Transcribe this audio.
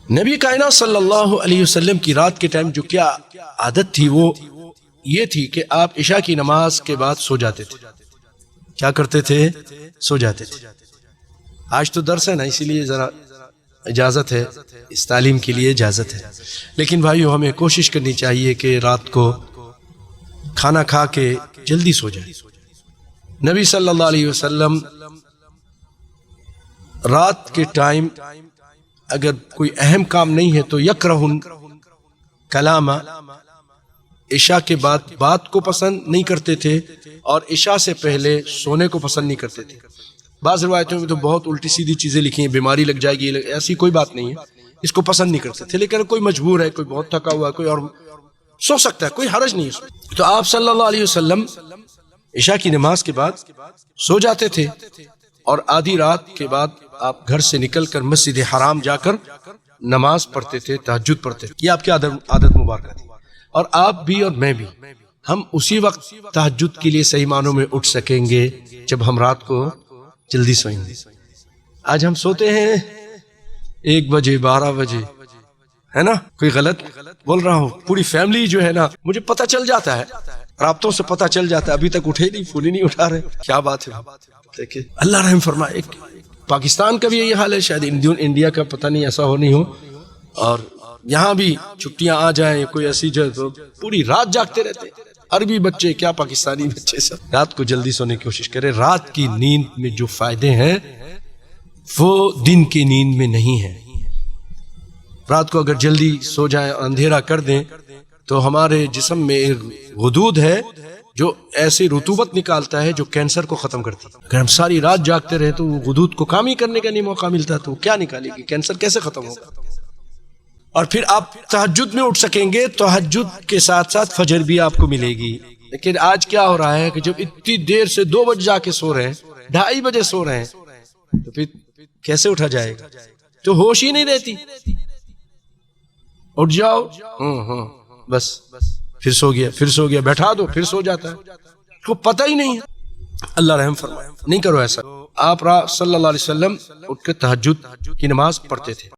نبی کائنات صلی اللہ علیہ وسلم کی رات کے ٹائم جو کیا عادت تھی وہ یہ تھی کہ آپ عشاء کی نماز کے بعد سو جاتے تھے. کیا کرتے تھے؟ سو جاتے تھے. آج تو درس ہے نا، اسی لیے ذرا اجازت ہے، اس تعلیم کے لیے اجازت ہے، لیکن بھائیو ہمیں کوشش کرنی چاہیے کہ رات کو کھانا کھا کے جلدی سو جائے. نبی صلی اللہ علیہ وسلم رات کے ٹائم اگر کوئی اہم کام نہیں ہے تو یکرہن کلام، عشاء کے بعد بات کو پسند نہیں کرتے تھے اور عشاء سے پہلے سونے کو پسند نہیں کرتے تھے. بعض روایتوں میں تو بہت الٹی سیدھی چیزیں لکھی ہیں، بیماری لگ جائے گی، ایسی کوئی بات نہیں ہے، اس کو پسند نہیں کرتے تھے. لیکن کوئی مجبور ہے، کوئی بہت تھکا ہوا ہے، کوئی اور سو سکتا ہے، کوئی حرج نہیں ہے. تو آپ صلی اللہ علیہ وسلم عشاء کی نماز کے بعد سو جاتے تھے اور آدھی رات کے بعد آپ گھر سے نکل کر مسجد حرام جا کر نماز پڑھتے تھے، تہجد پڑھتے تھے. یہ آپ کی عادت مبارکہ تھی. اور آپ بھی اور میں بھی، ہم اسی وقت تہجد کے لیے صحیح معنوں میں اٹھ سکیں گے جب ہم رات کو جلدی سوئیں گے. آج ہم سوتے ہیں 1 بجے 12 بجے، ہے نا؟ کوئی غلط بول رہا ہوں؟ پوری فیملی جو ہے نا، مجھے پتہ چل جاتا ہے، رابطوں سے پتہ چل جاتا ہے، ابھی تک اٹھے نہیں، فون ہی نہیں اٹھا رہے. کیا بات ہے؟ دیکھیں اللہ رحم فرمائے. پاکستان کا بھی یہی حال ہے، شاید انڈیا کا پتہ نہیں ایسا ہو نہیں ہو. اور یہاں بھی چھٹیاں آ جائیں کوئی ایسی جگہ تو پوری رات جاگتے رہتے. عربی بچے کیا پاکستانی بچے سب. رات کو جلدی سونے کی کوشش کریں. رات کی نیند میں جو فائدے ہیں وہ دن کی نیند میں نہیں ہیں. رات کو اگر جلدی سو جائیں، اندھیرا کر دیں، تو ہمارے جسم میں ایک غدود ہے جو ایسی رطوبت نکالتا ہے جو کینسر کو ختم کرتی ہے. اگر ہم ساری رات جاگتے رہے تو وہ غدود کو کام ہی کرنے کا نہیں موقع ملتا تو وہ کیا نکالے گی؟ کینسر کیسے ختم ہوگا؟ اور پھر آپ تہجد میں اٹھ سکیں گے، تہجد کے ساتھ ساتھ فجر بھی آپ کو ملے گی. لیکن آج کیا ہو رہا ہے کہ جب اتنی دیر سے 2 بجے جا کے سو رہے ہیں، 2:30 بجے سو رہے ہیں، تو پھر کیسے اٹھا جائے گا؟ تو ہوش ہی نہیں رہتی. اٹھ جاؤ، بس پھر سو گیا، بیٹھا دو پھر سو جاتا ہے، کو پتہ ہی نہیں ہے. اللہ رحم فرمائے. نہیں کرو ایسا. آپ صلی اللہ علیہ وسلم اٹھ کے تہجد کی نماز پڑھتے تھے.